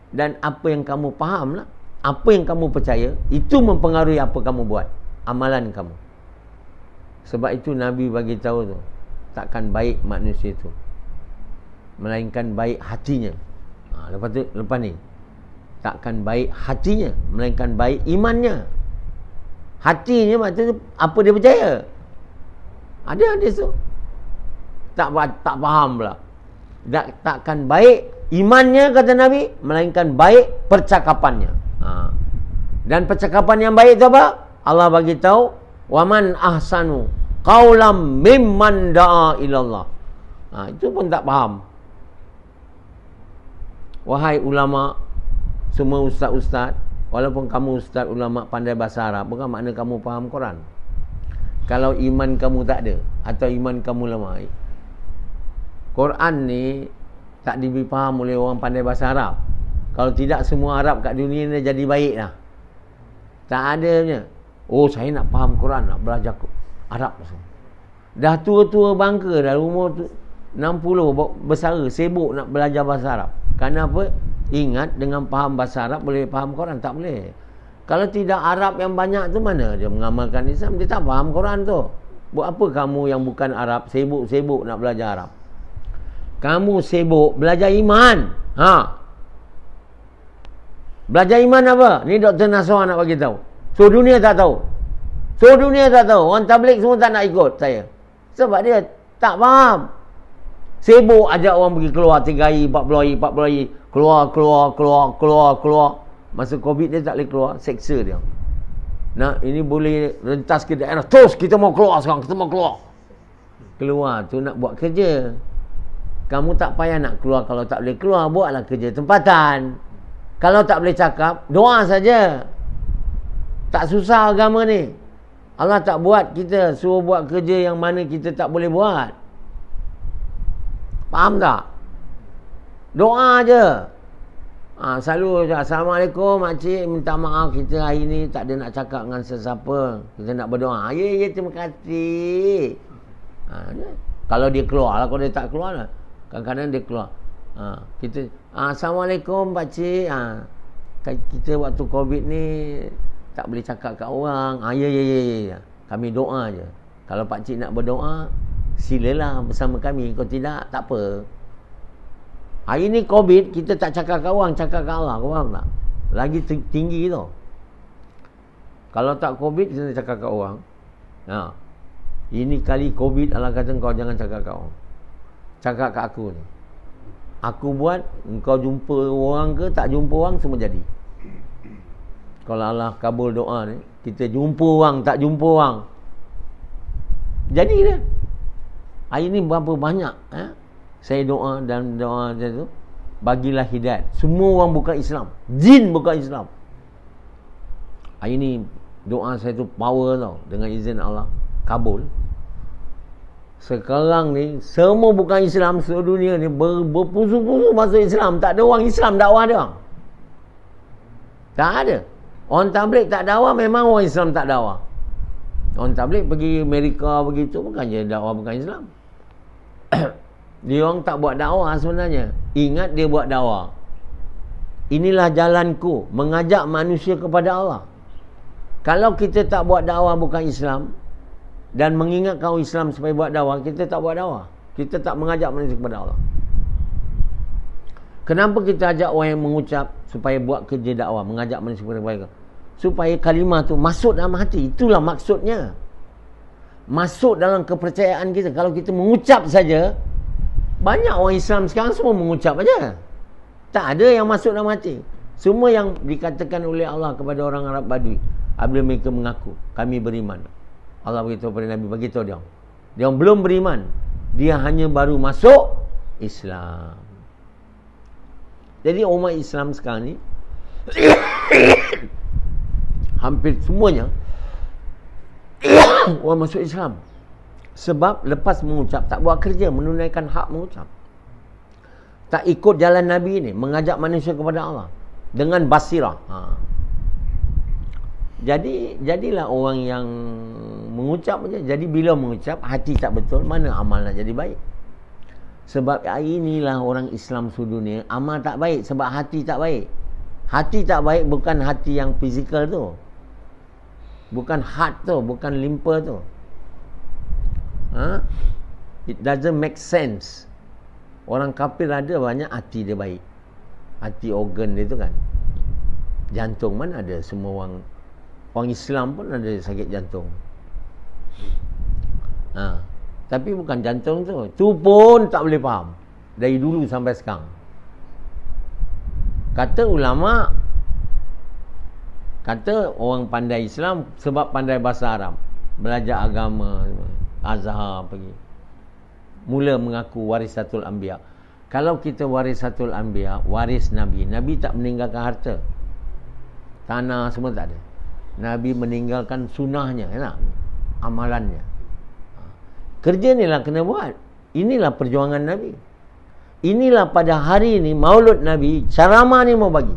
Dan apa yang kamu faham lah, apa yang kamu percaya, itu mempengaruhi apa kamu buat, amalan kamu. Sebab itu Nabi bagi tahu tu, takkan baik manusia itu melainkan baik hatinya. Lepas ni, takkan baik hatinya melainkan baik imannya. Hatinya maksudnya apa dia percaya. Ada hadis tu. Tak faham pula. Takkan baik imannya, kata Nabi, melainkan baik percakapannya. Dan percakapan yang baik tu apa? Allah bagi tahu, waman ahsanu qaulam mimman da'a ilallah. Itu pun tak faham. Wahai ulama, semua ustaz-ustaz, walaupun kamu ustaz ulama pandai bahasa Arab, bukan makna kamu faham Quran. Kalau iman kamu tak ada, atau iman kamu lemah, Quran ni tak difaham oleh orang pandai bahasa Arab. Kalau tidak, semua Arab kat dunia ni jadi baik lah. Tak adanya, oh saya nak faham Quran, nak belajar Arab. Dah tua-tua bangka, dah umur 60 bersara, sibuk nak belajar bahasa Arab. Kenapa? Ingat dengan faham bahasa Arab boleh faham Quran? Tak boleh. Kalau tidak, Arab yang banyak tu mana dia mengamalkan Islam? Dia tak faham Quran tu. Buat apa kamu yang bukan Arab sibuk-sibuk nak belajar Arab? Kamu sibuk belajar iman. Belajar iman apa? Ni Dr. Nasrah nak bagi tahu. So dunia tak tahu. Orang tabligh semua tak nak ikut saya. Sebab dia tak faham. Sibuk ajak orang pergi keluar 3 hari, 40 hari. Keluar. Masa Covid dia tak boleh keluar, seksa dia. Nah, ini boleh rentas ke daerah. Terus kita mau keluar sekarang, kita mau keluar. Keluar tu nak buat kerja. Kamu tak payah nak keluar. Kalau tak boleh keluar, buatlah kerja tempatan. Kalau tak boleh cakap, doa saja. Tak susah agama ni. Allah tak buat kita suruh buat kerja yang mana kita tak boleh buat. Faham tak? Doa je. Selalu Assalamualaikum makcik, minta maaf kita hari ni tak ada nak cakap dengan sesiapa. Kita nak berdoa. Ya terima kasih. Kalau dia keluar lah, kalau dia tak keluar lah. Kadang-kadang dia keluar. Kita Assalamualaikum pakcik. Kita waktu COVID ni tak boleh cakap kat orang. Ya. Kami doa je. Kalau pakcik nak berdoa, silalah bersama kami. Kalau tidak, tak apa. Hari ni COVID, kita tak cakap kat orang, cakap kat Allah. Kau faham tak? Lagi tinggi tu. Kalau tak COVID, kita cakap kat orang. Ini kali COVID, Allah kata kau jangan cakap kat orang. Cakap kat aku ni. Aku buat, engkau jumpa orang ke tak jumpa orang, semua jadi. Kalau Allah kabul doa ni, kita jumpa orang, tak jumpa orang, jadi dia. Hari ni berapa banyak saya doa dan doa macam tu, bagilah hidayat. Semua orang bukan Islam, jin bukan Islam. Hari ni doa saya tu power tau, dengan izin Allah kabul. Sekarang ni semua bukan Islam seluruh dunia ni berpusu-pusu masuk Islam. Tak ada orang Islam dakwah dia. Tak ada. Orang tabligh tak dakwah, memang orang Islam tak dakwah. Orang tabligh pergi Amerika begitu, bukannya dakwah bukan Islam. Dia orang tak buat dakwah sebenarnya. Ingat dia buat dakwah. Inilah jalanku, mengajak manusia kepada Allah. Kalau kita tak buat dakwah bukan Islam dan mengingatkan orang Islam supaya buat dakwah, kita tak buat dakwah. Kita tak mengajak manusia kepada Allah. Kenapa kita ajak orang yang mengucap supaya buat kerja dakwah, mengajak manusia kepada kebaikan? Supaya kalimah tu masuk dalam hati. Itulah maksudnya. Masuk dalam kepercayaan kita. Kalau kita mengucap saja, banyak orang Islam sekarang semua mengucap aja. Tak ada yang masuk dalam hati. Semua yang dikatakan oleh Allah kepada orang Arab Badui, apabila mereka mengaku kami beriman, Allah beritahu kepada Nabi, beritahu dia. Dia belum beriman. Dia hanya baru masuk Islam. Jadi umat Islam sekarang ni hampir semuanya orang masuk Islam. Sebab lepas mengucap, tak buat kerja, menunaikan hak mengucap. Tak ikut jalan Nabi ni, mengajak manusia kepada Allah dengan basirah. Jadilah orang yang mengucap je. Jadi bila mengucap, hati tak betul, mana amal nak jadi baik? Sebab inilah orang Islam seluruh dunia, amal tak baik sebab hati tak baik. Hati tak baik bukan hati yang fizikal tu, bukan heart tu, bukan limpa tu. It doesn't make sense. Orang kafir ada banyak hati dia baik, hati organ dia tu kan. Jantung mana ada? Semua orang Islam pun ada sakit jantung. Tapi bukan jantung tu pun tak boleh faham dari dulu sampai sekarang. Kata ulama, kata orang pandai Islam sebab pandai bahasa Arab, belajar agama, Azhar pergi, mula mengaku warisatul anbiya. Kalau kita warisatul anbiya, waris Nabi, Nabi tak meninggalkan harta, tanah semua tak ada. Nabi meninggalkan sunnahnya, amalannya. Kerja ni lah kena buat. Inilah perjuangan Nabi. Inilah pada hari ni Maulud Nabi, ceramah ni mau bagi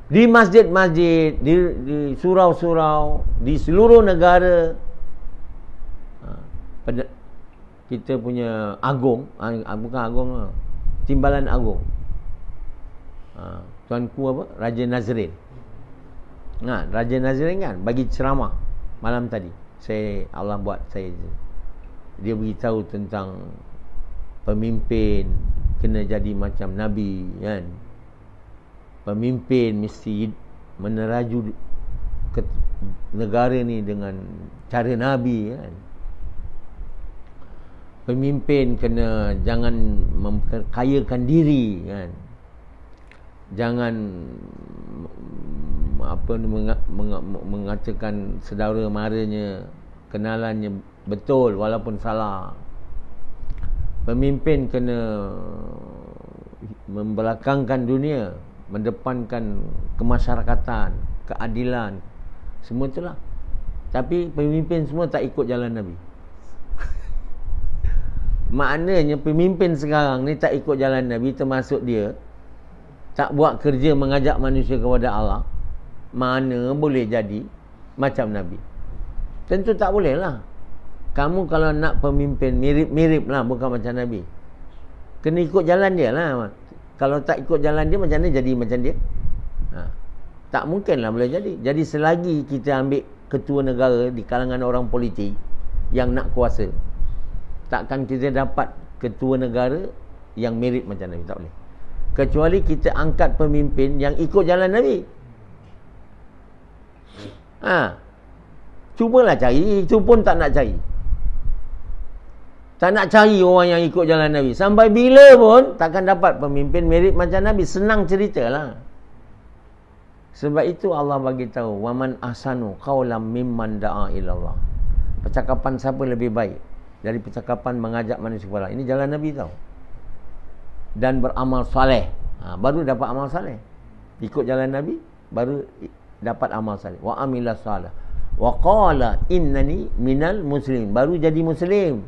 di masjid-masjid, di surau-surau, di seluruh negara. Kita punya agung, bukan agung, timbalan agung, tuanku apa, Raja Nazrin. Raja Nazrin kan bagi ceramah malam tadi. Allah buat saya, dia beritahu tentang pemimpin kena jadi macam Nabi kan. Pemimpin mesti meneraju ke negara ni dengan cara Nabi kan. Pemimpin kena jangan memperkayakan diri kan. Jangan mengatakan saudara maranya, kenalannya betul walaupun salah. Pemimpin kena membelakangkan dunia, mendepankan kemasyarakatan, keadilan, semua itulah. Tapi pemimpin semua tak ikut jalan Nabi. Maknanya pemimpin sekarang ni tak ikut jalan Nabi, termasuk dia tak buat kerja mengajak manusia kepada Allah. Mana boleh jadi macam Nabi? Tentu tak boleh lah. Kamu kalau nak pemimpin mirip-mirip lah, bukan macam Nabi. Kena ikut jalan dia lah. Kalau tak ikut jalan dia, macam mana jadi macam dia? Tak mungkin lah boleh jadi. Jadi selagi kita ambil ketua negara di kalangan orang politik yang nak kuasa, takkan kita dapat ketua negara yang mirip macam Nabi. Tak boleh. Kecuali kita angkat pemimpin yang ikut jalan Nabi. Cubalah cari. Itu pun tak nak cari. Tak nak cari orang yang ikut jalan Nabi. Sampai bila pun takkan dapat pemimpin mirip macam Nabi. Senang ceritalah. Sebab itu Allah bagi tahu, waman ahsanu qaulam mimman da'a ilallah. Percakapan siapa lebih baik dari percakapan mengajak manusia kepada Allah. Ini jalan Nabi tahu. Dan beramal saleh. Baru dapat amal saleh. Ikut jalan Nabi baru dapat amal saleh. Wa amilas salih. Wa qala innani minal muslimin. Baru jadi muslim.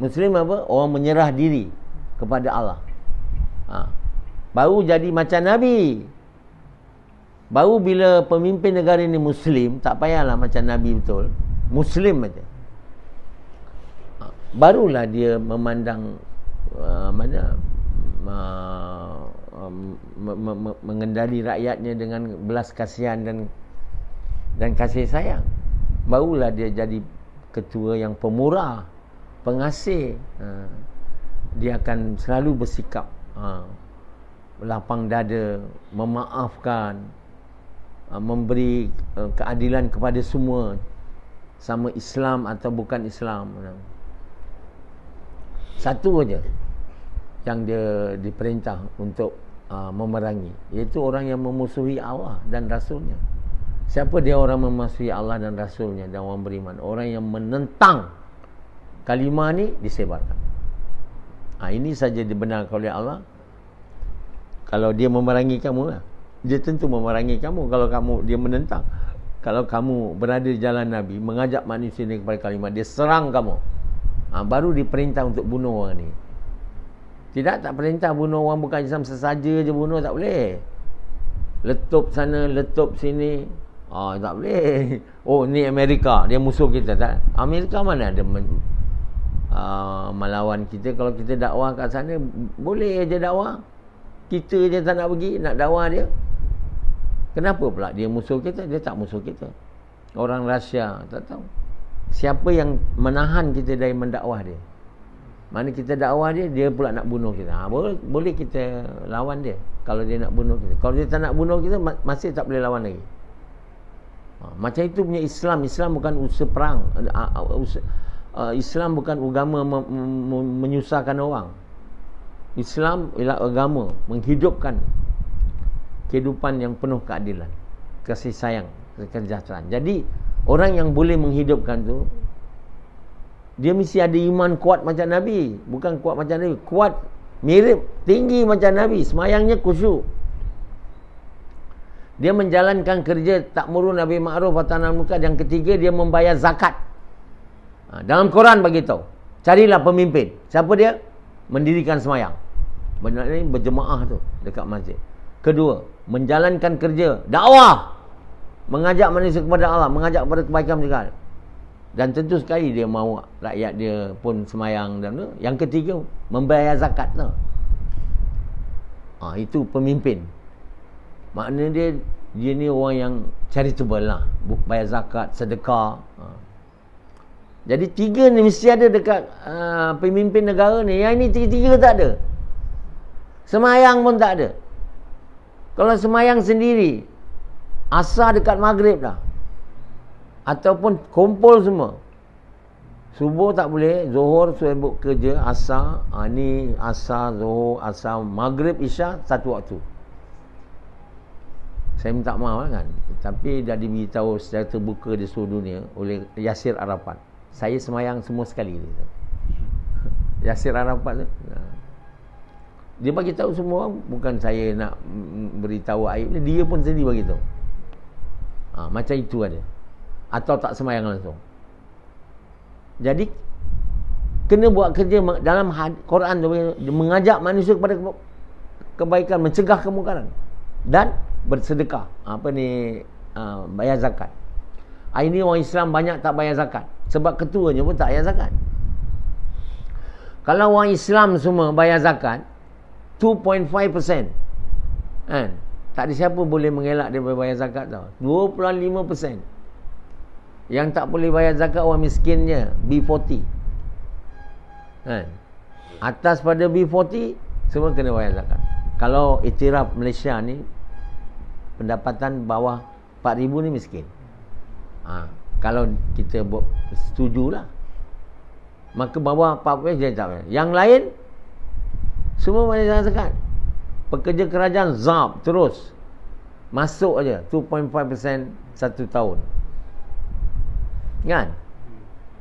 Muslim apa? Orang menyerah diri kepada Allah. Baru jadi macam Nabi. Baru bila pemimpin negara ini Muslim, tak payahlah macam Nabi betul. Muslim aja. Barulah dia memandang mengendali rakyatnya dengan belas kasihan dan kasih sayang. Barulah dia jadi ketua yang pemurah, pengasih. Dia akan selalu bersikap lapang dada, memaafkan, memberi keadilan kepada semua, sama Islam atau bukan Islam. Satu aja yang dia diperintah untuk memerangi, iaitu orang yang memusuhi Allah dan Rasulnya. Siapa dia orang memusuhi Allah dan Rasulnya dan orang beriman? Orang yang menentang kalimah ni disebarkan. Ini saja dibenarkan oleh Allah. Kalau dia memerangi kamu lah, dia tentu memerangi kamu kalau dia menentang. Kalau kamu berada di jalan Nabi, mengajak manusia ni kepada kalimah, dia serang kamu, baru diperintah untuk bunuh orang ni. Tidak, tak perintah bunuh orang bukan Islam sesaja je bunuh, tak boleh. Letup sana, letup sini, tak boleh. Oh, ni Amerika, dia musuh kita. Tak? Amerika mana ada melawan kita? Kalau kita dakwah kat sana, boleh je dakwah. Kita je tak nak pergi, nak dakwah dia. Kenapa pula dia musuh kita? Dia tak musuh kita. Orang Rusia, tak tahu. Siapa yang menahan kita dari mendakwah dia? Mana kita dakwah dia, dia pula nak bunuh kita. Boleh kita lawan dia kalau dia nak bunuh kita. Kalau dia tak nak bunuh kita, masih tak boleh lawan lagi. Macam itu punya Islam. Islam bukan usaha perang. Islam bukan agama menyusahkan orang. Islam ialah agama menghidupkan kehidupan yang penuh keadilan, kasih sayang, kesejahteraan. Jadi orang yang boleh menghidupkan tu, dia mesti ada iman kuat macam Nabi. Bukan kuat macam Nabi, kuat mirip, tinggi macam Nabi. Semayangnya khusyuk. Dia menjalankan kerja ta'murun bil ma'ruf wa tanhauna 'anil munkar. Yang ketiga, dia membayar zakat. Dalam Quran bagi tahu, carilah pemimpin. Siapa dia? Mendirikan semayang. Benar-benar berjemaah tu dekat masjid. Kedua, menjalankan kerja dakwah, mengajak manusia kepada Allah, mengajak kepada kebaikan juga. Dan tentu sekali dia mahu rakyat dia pun semayang dan tu. Yang ketiga, membayar zakat tu. Itu pemimpin. Maknanya dia ni orang yang charitable lah, bayar zakat, sedekah. Jadi tiga ni mesti ada dekat pemimpin negara ni. Yang ini tiga-tiga tak ada. Semayang pun tak ada. Kalau semayang sendiri, asar dekat maghrib dah, ataupun kumpul semua. Subuh tak boleh, zuhur sibuk kerja, asar, ni asar, zuhur, asar, maghrib, isyak satu waktu. Saya minta maaf kan, tapi dah diberitahu secara terbuka di seluruh dunia oleh Yasir Arafat. Saya semayang semua sekali. Yasir Arafat tu. Dia bagi tahu semua orang, bukan saya nak beritahu aib dia pun sendiri bagi tahu. Macam itu ada. Atau tak sembahyang langsung. Jadi kena buat kerja dalam Quran tu, dia mengajak manusia kepada kebaikan, mencegah kemungkaran dan bersedekah. Bayar zakat. Ini orang Islam banyak tak bayar zakat sebab ketuanya pun tak bayar zakat. Kalau orang Islam semua bayar zakat 2.5%, kan? Tak ada siapa boleh mengelak dia bayar zakat tau. 25%. Yang tak boleh bayar zakat orang miskinnya B40. Kan? Atas pada B40 semua kena bayar zakat. Kalau iktiraf Malaysia ni pendapatan bawah 4,000 ni miskin. Kalau kita setujulah, maka bawah 40 dia tak bayar. Yang lain semua bayar zakat. Pekerja kerajaan zab terus masuk aja 2.5% satu tahun. Kan?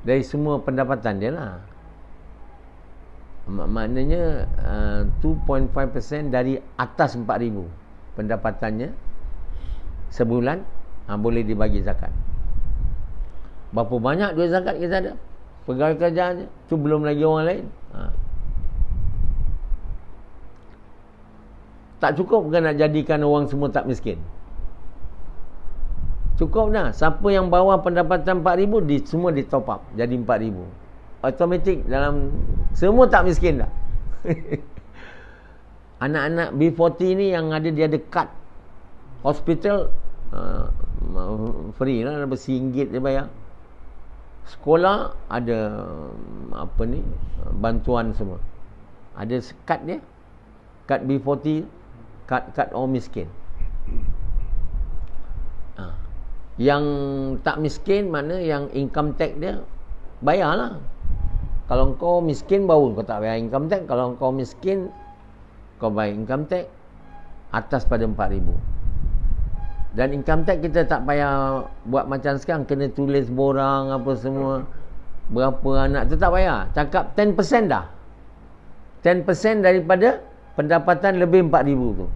Dari semua pendapatan dia lah. Maknanya 2.5% dari atas 4,000 pendapatannya sebulan boleh dibagi zakat. Berapa banyak duit zakat kita ada? Pegawai kerajaan je. Tu belum lagi orang lain. Tak cukup ke nak jadikan orang semua tak miskin? Cukup dah. Siapa yang bawah pendapatan 4,000 semua di top up jadi 4,000. Automatik dalam semua tak miskin dah. Anak-anak B40 ni yang ada, dia ada kad hospital free lah, RM1 dia bayar. Sekolah ada bantuan semua. Ada kad dia, kad B40, kad orang miskin. Yang tak miskin mana yang income tax dia bayarlah. Kalau kau miskin baru kau tak bayar income tax. Kalau kau miskin kau bayar income tax atas pada 4,000. Dan income tax kita tak payah buat macam sekarang, kena tulis borang apa semua, berapa anak tu tak payah. Cakap 10% dah. 10% daripada pendapatan lebih 4,000 tu.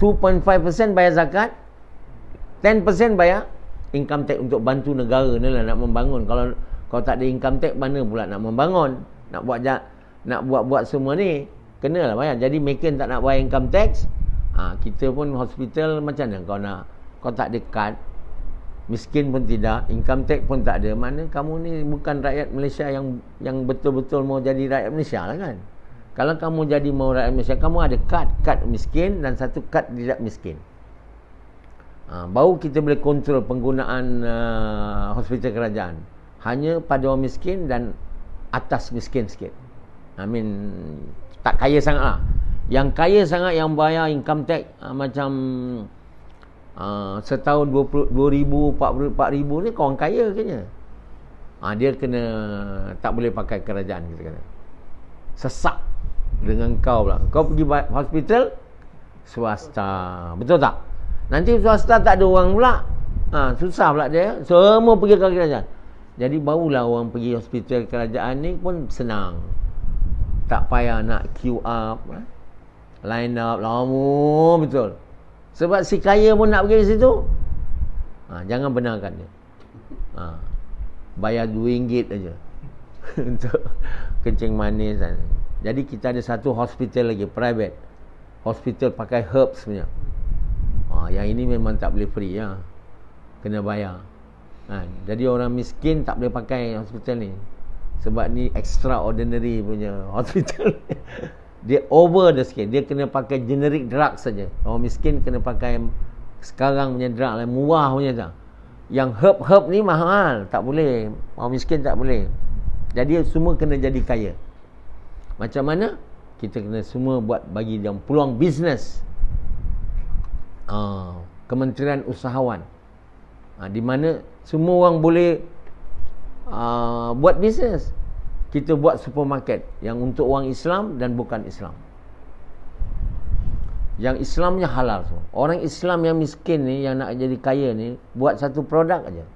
2.5% bayar zakat, 10% bayar income tax untuk bantu negara ni lah nak membangun. Kalau tak ada income tax, mana pula nak membangun? Nak buat semua ni, kenalah bayar. Jadi mereka tak nak bayar income tax. Kita pun hospital macam mana kau tak ada kad, miskin pun tidak, income tax pun tak ada. Mana kamu ni bukan rakyat Malaysia yang betul-betul mau jadi rakyat Malaysia lah kan. Kalau kamu jadi mau rakyat Malaysia, kamu ada kad miskin dan satu kad tidak miskin. Baru kita boleh kontrol penggunaan hospital kerajaan. Hanya pada orang miskin dan atas miskin sikit. Tak kaya sangat lah. Yang kaya sangat yang bayar income tax macam setahun 20,000, 4,000 ni kau orang kaya kena. Dia kena tak boleh pakai kerajaan, kita kata. Sesak dengan kau pula. Kau pergi hospital swasta. Betul tak? Nanti swasta tak ada orang pula. Susah pula dia. Semua pergi ke kerajaan. Jadi barulah orang pergi hospital kerajaan ni pun senang. Tak payah nak queue up, line up lama betul. Sebab si kaya pun nak pergi situ. Jangan benarkan dia. Bayar RM2 aja untuk kencing manis. Jadi kita ada satu hospital lagi, private hospital, pakai herbs punya. Yang ini memang tak boleh free ya. Kena bayar. Jadi orang miskin tak boleh pakai hospital ni. Sebab ni extraordinary punya hospital. Dia over dah sikit. Dia kena pakai generic drug saja. Orang miskin kena pakai sekarang punya drug lah, murah punya tak. Yang herb ni mahal, tak boleh. Orang miskin tak boleh. Jadi semua kena jadi kaya. Macam mana? Kita kena semua buat bagi dia peluang bisnes. Kementerian Usahawan. Di mana semua orang boleh buat bisnes. Kita buat supermarket yang untuk orang Islam dan bukan Islam. Yang Islamnya halal semua. Orang Islam yang miskin ni, yang nak jadi kaya ni, buat satu produk aja.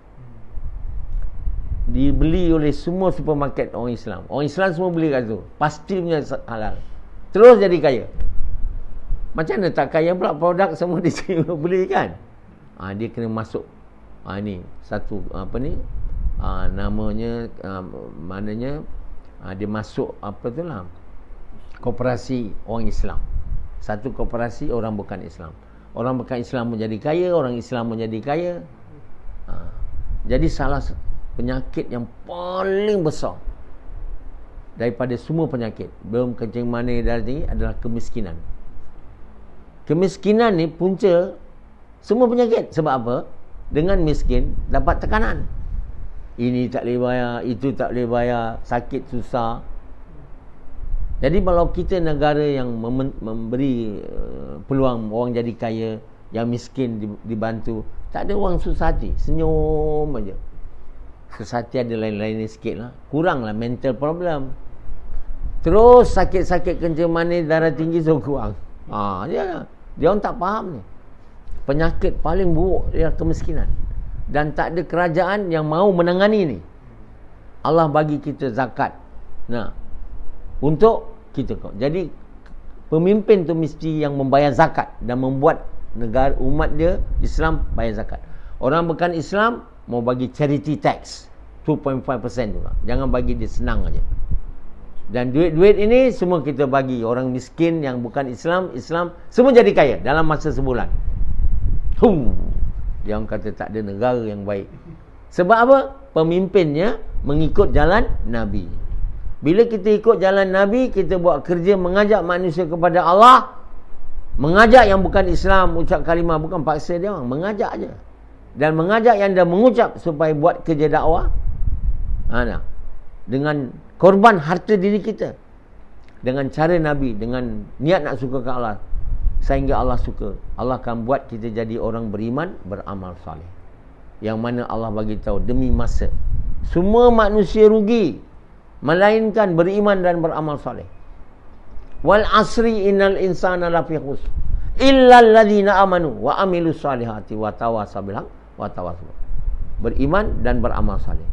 dibeli oleh semua supermarket orang Islam. Orang Islam semua beli kat tu. Pasti punya halal. Terus jadi kaya. Macam mana tak kaya pula, produk semua dia beli kan? Dia kena masuk ni satu namanya maknanya dia masuk koperasi orang Islam. Satu koperasi orang bukan Islam. Orang bukan Islam menjadi kaya, orang Islam menjadi kaya. Jadi salah penyakit yang paling besar daripada semua penyakit, belum kencing manis darah tinggi, adalah kemiskinan. Kemiskinan ni punca semua penyakit. Sebab apa? Dengan miskin dapat tekanan. Ini tak boleh bayar, itu tak boleh bayar, sakit susah. Jadi kalau kita negara yang memberi peluang orang jadi kaya, yang miskin dibantu, tak ada orang susah hati, senyum aja. Susah hati ada lain-lain sikit lah. Kuranglah mental problem. Terus sakit-sakit kencing manis, darah tinggi so kurang. Dia orang tak faham ni. Penyakit paling buruk ialah kemiskinan. Dan tak ada kerajaan yang mau menangani ni. Allah bagi kita zakat. Untuk kita. Jadi pemimpin tu mesti yang membayar zakat dan membuat negara umat dia Islam bayar zakat. Orang bukan Islam mau bagi charity tax 2.5% juga. Jangan bagi dia senang aja. Dan duit-duit ini semua kita bagi orang miskin yang bukan Islam, semua jadi kaya dalam masa sebulan. Dia orang kata tak ada negara yang baik. Sebab apa? Pemimpinnya mengikut jalan Nabi. Bila kita ikut jalan Nabi, kita buat kerja mengajak manusia kepada Allah, mengajak yang bukan Islam ucap kalimah, bukan paksa dia orang, mengajak aja. Dan mengajak yang dah mengucap supaya buat kerja dakwah. Dengan korban harta diri kita, dengan cara Nabi, dengan niat nak suka ke Allah, sehingga Allah suka. Allah akan buat kita jadi orang beriman, beramal soleh. Yang mana Allah bagi tahu demi masa semua manusia rugi, melainkan beriman dan beramal soleh. Wal asri innal insana lafi khusr illa alladhina amanu wa amilus solihati wa tawasaw bil haqq wa tawasaw. Beriman dan beramal soleh.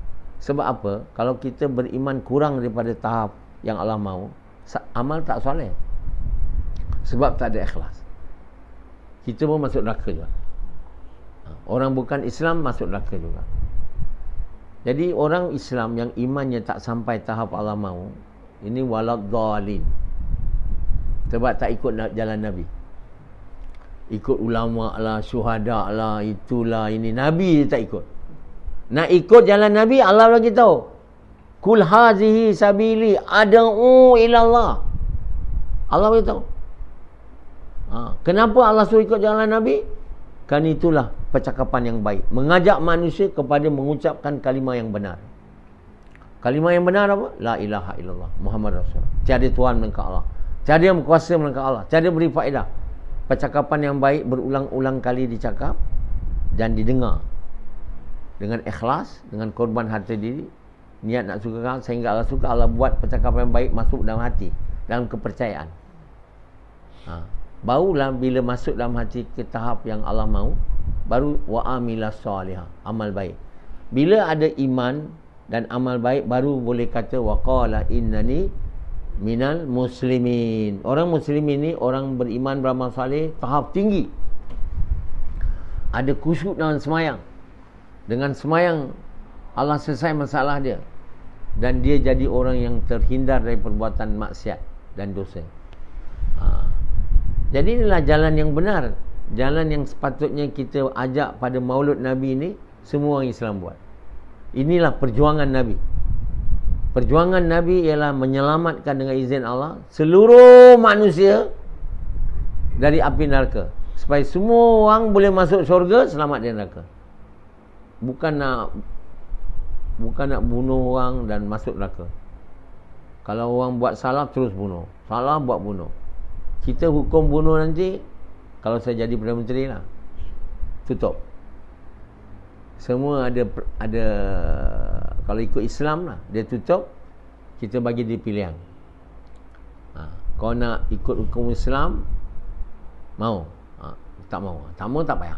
Sebab apa? Kalau kita beriman kurang daripada tahap yang Allah mahu, amal tak soleh. Sebab tak ada ikhlas. Kita pun masuk neraka juga. Orang bukan Islam masuk neraka juga. Jadi orang Islam yang imannya tak sampai tahap Allah mahu, ini waladhdallin. Sebab tak ikut jalan Nabi. Ikut ulama lah, syuhada lah, itulah ini. Nabi dia tak ikut. Nak ikut jalan Nabi, Allah bagi tahu. Kul hazihi sabili ad'u ila Allah. Allah bagi tahu. Kenapa Allah suruh ikut jalan Nabi? Kan itulah percakapan yang baik. Mengajak manusia kepada mengucapkan kalimah yang benar. Kalimah yang benar apa? La ilaha illallah Muhammad Rasulullah. Tiada Tuhan melainkan Allah. Tiada yang berkuasa melainkan Allah. Tiada beri faedah. Percakapan yang baik berulang-ulang kali dicakap dan didengar. Dengan ikhlas, dengan korban harta diri, niat nak suka Allah, sehingga Allah suka. Allah buat percakapan yang baik masuk dalam hati, dalam kepercayaan. Barulah bila masuk dalam hati ke tahap yang Allah mahu, baru wa amilas solihah, amal baik. Bila ada iman dan amal baik, baru boleh kata wa qala innani minal muslimin. Orang muslimin ni orang beriman, beramal soleh, tahap tinggi. Ada khusyuk dalam semayang. Dengan semayang Allah selesai masalah dia, dan dia jadi orang yang terhindar dari perbuatan maksiat dan dosa. Jadi inilah jalan yang benar, jalan yang sepatutnya kita ajak pada Maulud Nabi ni semua orang Islam buat. Inilah perjuangan Nabi. Perjuangan Nabi ialah menyelamatkan dengan izin Allah seluruh manusia dari api neraka, supaya semua orang boleh masuk syurga, selamat dari neraka. Bukan nak bunuh orang dan masuk neraka. Kalau orang buat salah terus bunuh, salah buat bunuh. Kita hukum bunuh nanti, kalau saya jadi Perdana Menteri lah, tutup. Semua ada kalau ikut Islam lah, dia tutup. Kita bagi dia pilihan. Kau nak ikut hukum Islam, mau? Tak mau, tak mau tak payah.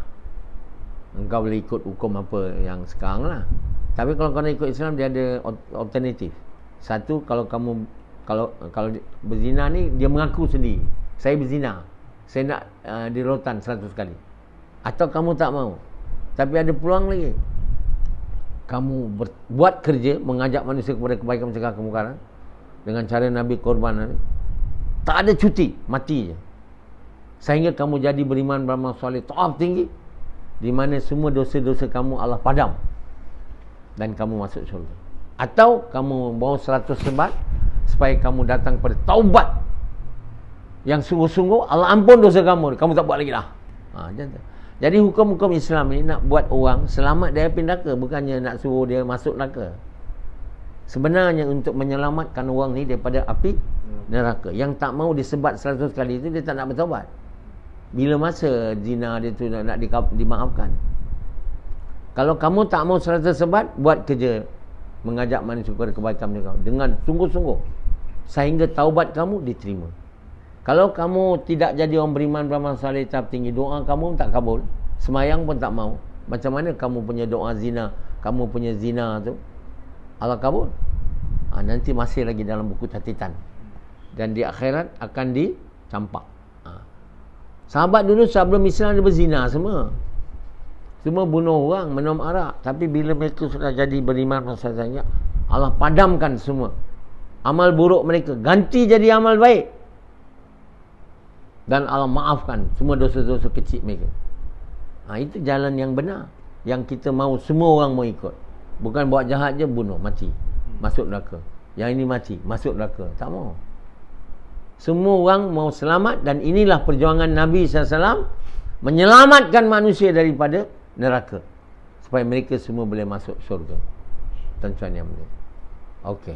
Engkau boleh ikut hukum apa yang sekarang lah. Tapi kalau kau nak ikut Islam, dia ada alternatif. Satu, kalau kamu kalau berzina ni, dia mengaku sendiri, saya berzina, saya nak di rotan 100 kali. Atau kamu tak mau, tapi ada peluang lagi, kamu buat kerja mengajak manusia kepada kebaikan, mencegah kemungkaran dengan cara Nabi korban. Tak ada cuti, mati je. Sehingga kamu jadi beriman, beramal soleh, taat tinggi, di mana semua dosa-dosa kamu Allah padam dan kamu masuk syurga. Atau kamu bawa 100 sebab supaya kamu datang pada taubat yang sungguh-sungguh, Allah ampun dosa kamu, kamu tak buat lagi dah. Jadi hukum-hukum Islam ni nak buat orang selamat dari api neraka, bukannya nak suruh dia masuk neraka. Sebenarnya untuk menyelamatkan orang ni daripada api neraka. Yang tak mau disebat 100 kali itu, dia tak nak bertaubat. Bila masa zina dia tu nak dimaafkan? Kalau kamu tak mau 100 sebat, buat kerja mengajak manusia kepada kebaikan mereka dengan sungguh-sungguh, sehingga taubat kamu diterima. Kalau kamu tidak jadi orang beriman, beramal saleh, tahap tinggi, doa kamu tak kabul, semayang pun tak mau, macam mana kamu punya doa zina, kamu punya zina tu Allah kabul? Nanti masih lagi dalam buku catatan, dan di akhirat akan dicampak. Sahabat dulu sebelum Islam dia berzina semua bunuh orang, minum arak. Tapi bila mereka sudah jadi beriman, maksudnya Allah padamkan semua amal buruk mereka, ganti jadi amal baik, dan Allah maafkan semua dosa-dosa kecil mereka. Itu jalan yang benar, yang kita mahu semua orang mau ikut. Bukan buat jahat je, bunuh, mati, masuk neraka. Yang ini mati, masuk neraka. Tak mau. Semua orang mau selamat, dan inilah perjuangan Nabi SAW menyelamatkan manusia daripada neraka, supaya mereka semua boleh masuk syurga. Tuan-tuan yang mulia. Okey.